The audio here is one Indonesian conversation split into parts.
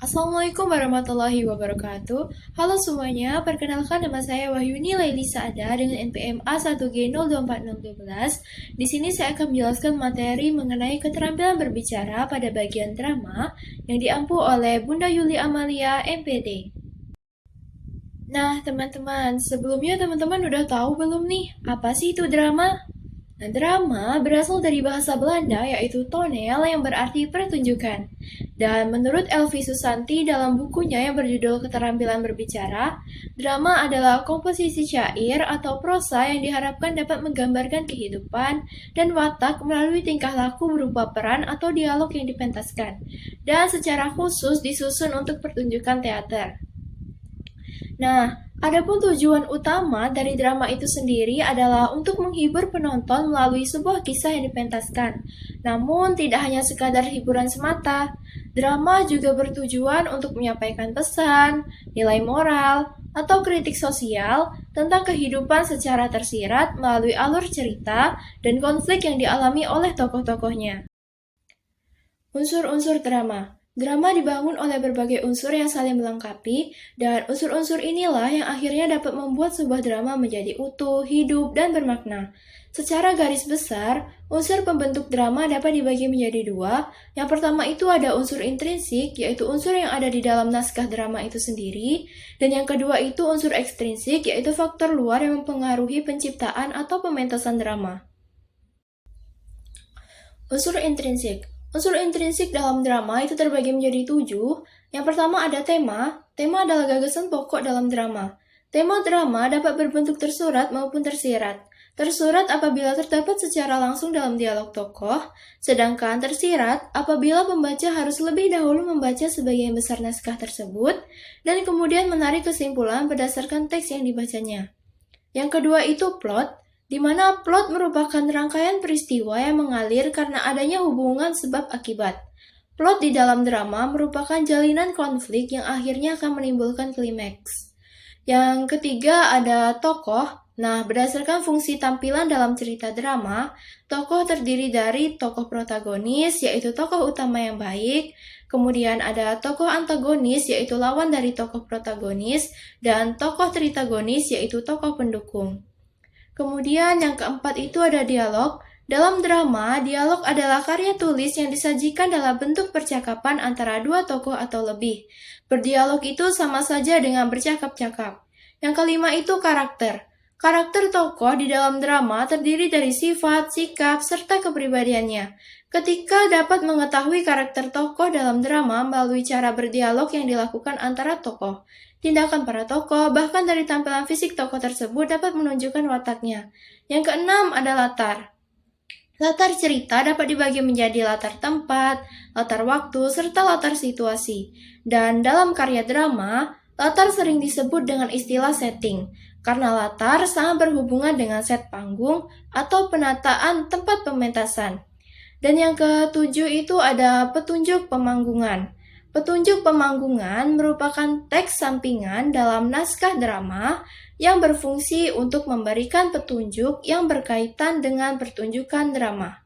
Assalamualaikum warahmatullahi wabarakatuh. Halo semuanya, perkenalkan nama saya Wahyuni Laili Saada dengan NPM A1G0246012. Di sini saya akan menjelaskan materi mengenai keterampilan berbicara pada bagian drama yang diampu oleh Bunda Yuli Amalia, MPD. Nah, teman-teman, sebelumnya teman-teman udah tahu belum nih, apa sih itu drama? Nah, drama berasal dari bahasa Belanda yaitu toneel yang berarti pertunjukan. Dan menurut Elvi Susanti dalam bukunya yang berjudul Keterampilan Berbicara, drama adalah komposisi syair atau prosa yang diharapkan dapat menggambarkan kehidupan dan watak melalui tingkah laku berupa peran atau dialog yang dipentaskan, dan secara khusus disusun untuk pertunjukan teater. Nah, adapun tujuan utama dari drama itu sendiri adalah untuk menghibur penonton melalui sebuah kisah yang dipentaskan. Namun, tidak hanya sekadar hiburan semata. Drama juga bertujuan untuk menyampaikan pesan, nilai moral, atau kritik sosial tentang kehidupan secara tersirat melalui alur cerita dan konflik yang dialami oleh tokoh-tokohnya. Unsur-unsur drama. Drama dibangun oleh berbagai unsur yang saling melengkapi, dan unsur-unsur inilah yang akhirnya dapat membuat sebuah drama menjadi utuh, hidup, dan bermakna. Secara garis besar, unsur pembentuk drama dapat dibagi menjadi dua. Yang pertama itu ada unsur intrinsik, yaitu unsur yang ada di dalam naskah drama itu sendiri. Dan yang kedua itu unsur ekstrinsik, yaitu faktor luar yang mempengaruhi penciptaan atau pementasan drama. Unsur intrinsik. Unsur intrinsik dalam drama itu terbagi menjadi 7. Yang pertama ada tema. Tema adalah gagasan pokok dalam drama. Tema drama dapat berbentuk tersurat maupun tersirat. Tersurat apabila terdapat secara langsung dalam dialog tokoh, sedangkan tersirat apabila pembaca harus lebih dahulu membaca sebagian besar naskah tersebut, dan kemudian menarik kesimpulan berdasarkan teks yang dibacanya. Yang kedua itu plot, di mana plot merupakan rangkaian peristiwa yang mengalir karena adanya hubungan sebab akibat. Plot di dalam drama merupakan jalinan konflik yang akhirnya akan menimbulkan klimaks. Yang ketiga ada tokoh. Nah, berdasarkan fungsi tampilan dalam cerita drama, tokoh terdiri dari tokoh protagonis, yaitu tokoh utama yang baik, kemudian ada tokoh antagonis, yaitu lawan dari tokoh protagonis, dan tokoh tritagonis, yaitu tokoh pendukung. Kemudian yang keempat itu ada dialog. Dalam drama, dialog adalah karya tulis yang disajikan dalam bentuk percakapan antara dua tokoh atau lebih. Berdialog itu sama saja dengan bercakap-cakap. Yang kelima itu karakter. Karakter tokoh di dalam drama terdiri dari sifat, sikap, serta kepribadiannya. Ketika dapat mengetahui karakter tokoh dalam drama melalui cara berdialog yang dilakukan antara tokoh, tindakan para tokoh, bahkan dari tampilan fisik tokoh tersebut dapat menunjukkan wataknya. Yang keenam ada latar. Latar cerita dapat dibagi menjadi latar tempat, latar waktu, serta latar situasi. Dan dalam karya drama, latar sering disebut dengan istilah setting, karena latar sangat berhubungan dengan set panggung atau penataan tempat pementasan. Dan yang ketujuh itu ada petunjuk pemanggungan. Petunjuk pemanggungan merupakan teks sampingan dalam naskah drama yang berfungsi untuk memberikan petunjuk yang berkaitan dengan pertunjukan drama.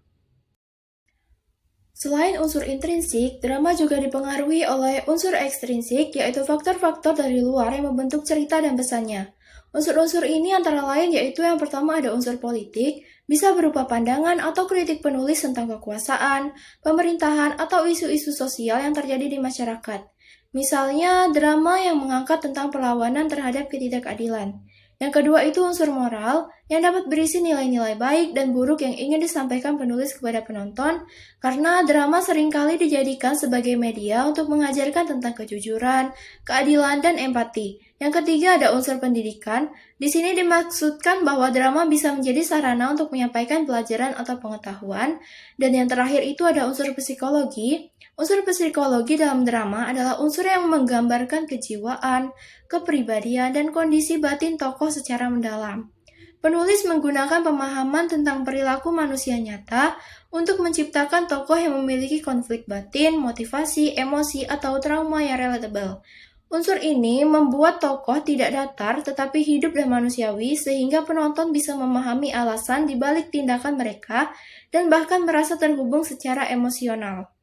Selain unsur intrinsik, drama juga dipengaruhi oleh unsur ekstrinsik, yaitu faktor-faktor dari luar yang membentuk cerita dan pesannya. Unsur-unsur ini antara lain yaitu yang pertama ada unsur politik, bisa berupa pandangan atau kritik penulis tentang kekuasaan, pemerintahan, atau isu-isu sosial yang terjadi di masyarakat. Misalnya, drama yang mengangkat tentang perlawanan terhadap ketidakadilan. Yang kedua itu unsur moral, yang dapat berisi nilai-nilai baik dan buruk yang ingin disampaikan penulis kepada penonton, karena drama seringkali dijadikan sebagai media untuk mengajarkan tentang kejujuran, keadilan, dan empati. Yang ketiga ada unsur pendidikan. Di sini dimaksudkan bahwa drama bisa menjadi sarana untuk menyampaikan pelajaran atau pengetahuan. Dan yang terakhir itu ada unsur psikologi. Unsur psikologi dalam drama adalah unsur yang menggambarkan kejiwaan, kepribadian, dan kondisi batin tokoh secara mendalam. Penulis menggunakan pemahaman tentang perilaku manusia nyata untuk menciptakan tokoh yang memiliki konflik batin, motivasi, emosi, atau trauma yang relatable. Unsur ini membuat tokoh tidak datar tetapi hidup dan manusiawi sehingga penonton bisa memahami alasan di balik tindakan mereka dan bahkan merasa terhubung secara emosional.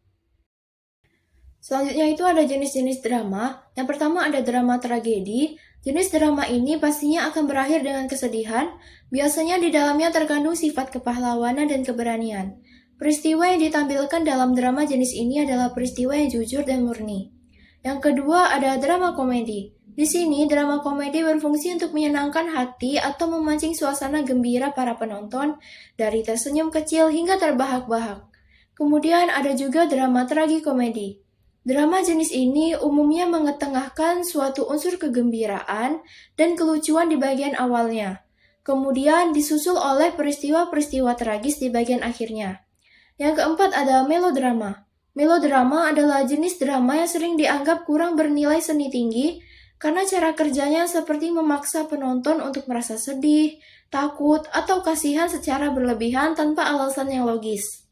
Selanjutnya itu ada jenis-jenis drama. Yang pertama ada drama tragedi. Jenis drama ini pastinya akan berakhir dengan kesedihan. Biasanya di dalamnya terkandung sifat kepahlawanan dan keberanian. Peristiwa yang ditampilkan dalam drama jenis ini adalah peristiwa yang jujur dan murni. Yang kedua ada drama komedi. Di sini drama komedi berfungsi untuk menyenangkan hati atau memancing suasana gembira para penonton dari tersenyum kecil hingga terbahak-bahak. Kemudian ada juga drama tragikomedi. Drama jenis ini umumnya mengetengahkan suatu unsur kegembiraan dan kelucuan di bagian awalnya. Kemudian disusul oleh peristiwa-peristiwa tragis di bagian akhirnya. Yang keempat ada melodrama. Melodrama adalah jenis drama yang sering dianggap kurang bernilai seni tinggi karena cara kerjanya seperti memaksa penonton untuk merasa sedih, takut, atau kasihan secara berlebihan tanpa alasan yang logis.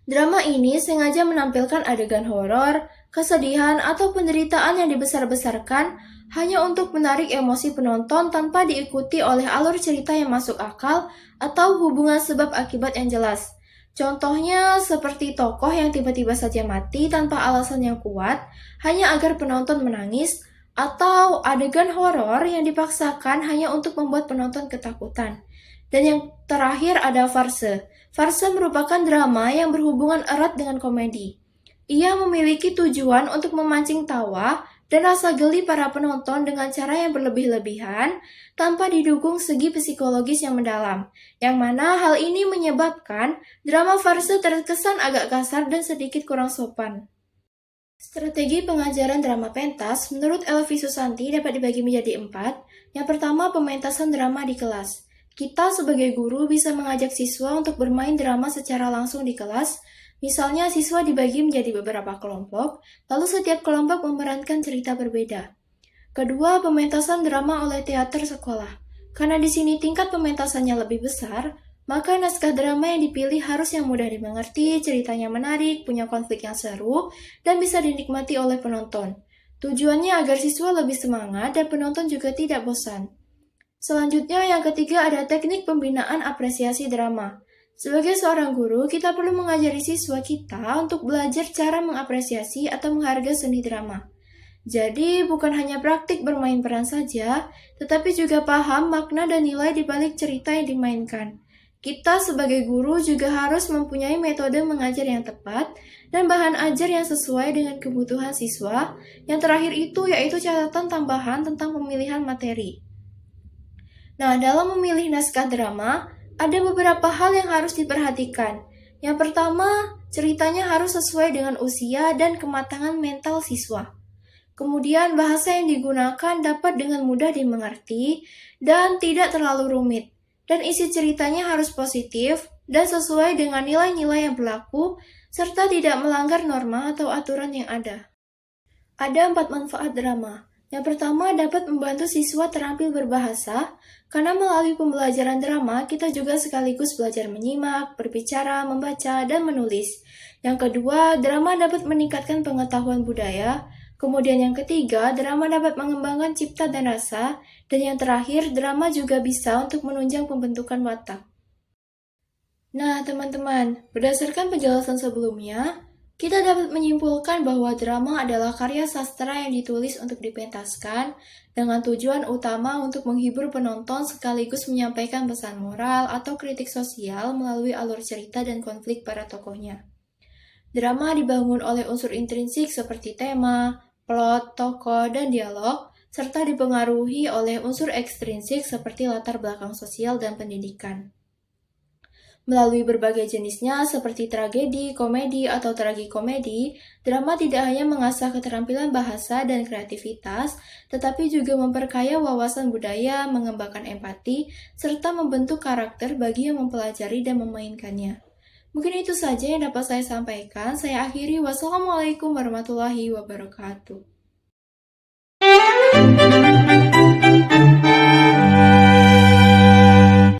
Drama ini sengaja menampilkan adegan horor, kesedihan, atau penderitaan yang dibesar-besarkan hanya untuk menarik emosi penonton tanpa diikuti oleh alur cerita yang masuk akal atau hubungan sebab akibat yang jelas. Contohnya seperti tokoh yang tiba-tiba saja mati tanpa alasan yang kuat hanya agar penonton menangis, atau adegan horor yang dipaksakan hanya untuk membuat penonton ketakutan. Dan yang terakhir ada farse. Farse merupakan drama yang berhubungan erat dengan komedi. Ia memiliki tujuan untuk memancing tawa dan rasa geli para penonton dengan cara yang berlebih-lebihan tanpa didukung segi psikologis yang mendalam, yang mana hal ini menyebabkan drama farse terkesan agak kasar dan sedikit kurang sopan. Strategi pengajaran drama pentas menurut Elvi Susanti dapat dibagi menjadi 4. Yang pertama, pementasan drama di kelas. Kita sebagai guru bisa mengajak siswa untuk bermain drama secara langsung di kelas. Misalnya siswa dibagi menjadi beberapa kelompok, lalu setiap kelompok memerankan cerita berbeda. Kedua, pementasan drama oleh teater sekolah. Karena di sini tingkat pementasannya lebih besar, maka naskah drama yang dipilih harus yang mudah dimengerti, ceritanya menarik, punya konflik yang seru, dan bisa dinikmati oleh penonton. Tujuannya agar siswa lebih semangat dan penonton juga tidak bosan. Selanjutnya yang ketiga ada teknik pembinaan apresiasi drama. Sebagai seorang guru, kita perlu mengajari siswa kita untuk belajar cara mengapresiasi atau menghargai seni drama. Jadi bukan hanya praktik bermain peran saja, tetapi juga paham makna dan nilai di balik cerita yang dimainkan. Kita sebagai guru juga harus mempunyai metode mengajar yang tepat dan bahan ajar yang sesuai dengan kebutuhan siswa. Yang terakhir itu yaitu catatan tambahan tentang pemilihan materi. Nah, dalam memilih naskah drama, ada beberapa hal yang harus diperhatikan. Yang pertama, ceritanya harus sesuai dengan usia dan kematangan mental siswa. Kemudian, bahasa yang digunakan dapat dengan mudah dimengerti dan tidak terlalu rumit. Dan isi ceritanya harus positif dan sesuai dengan nilai-nilai yang berlaku, serta tidak melanggar norma atau aturan yang ada. Ada 4 manfaat drama. Yang pertama, dapat membantu siswa terampil berbahasa, karena melalui pembelajaran drama, kita juga sekaligus belajar menyimak, berbicara, membaca, dan menulis. Yang kedua, drama dapat meningkatkan pengetahuan budaya. Kemudian yang ketiga, drama dapat mengembangkan cipta dan rasa. Dan yang terakhir, drama juga bisa untuk menunjang pembentukan watak. Nah, teman-teman, berdasarkan penjelasan sebelumnya, kita dapat menyimpulkan bahwa drama adalah karya sastra yang ditulis untuk dipentaskan dengan tujuan utama untuk menghibur penonton sekaligus menyampaikan pesan moral atau kritik sosial melalui alur cerita dan konflik para tokohnya. Drama dibangun oleh unsur intrinsik seperti tema, plot, tokoh, dan dialog, serta dipengaruhi oleh unsur ekstrinsik seperti latar belakang sosial dan pendidikan. Melalui berbagai jenisnya seperti tragedi, komedi, atau tragikomedi, drama tidak hanya mengasah keterampilan bahasa dan kreativitas, tetapi juga memperkaya wawasan budaya, mengembangkan empati, serta membentuk karakter bagi yang mempelajari dan memainkannya. Mungkin itu saja yang dapat saya sampaikan. Saya akhiri. Wassalamualaikum warahmatullahi wabarakatuh.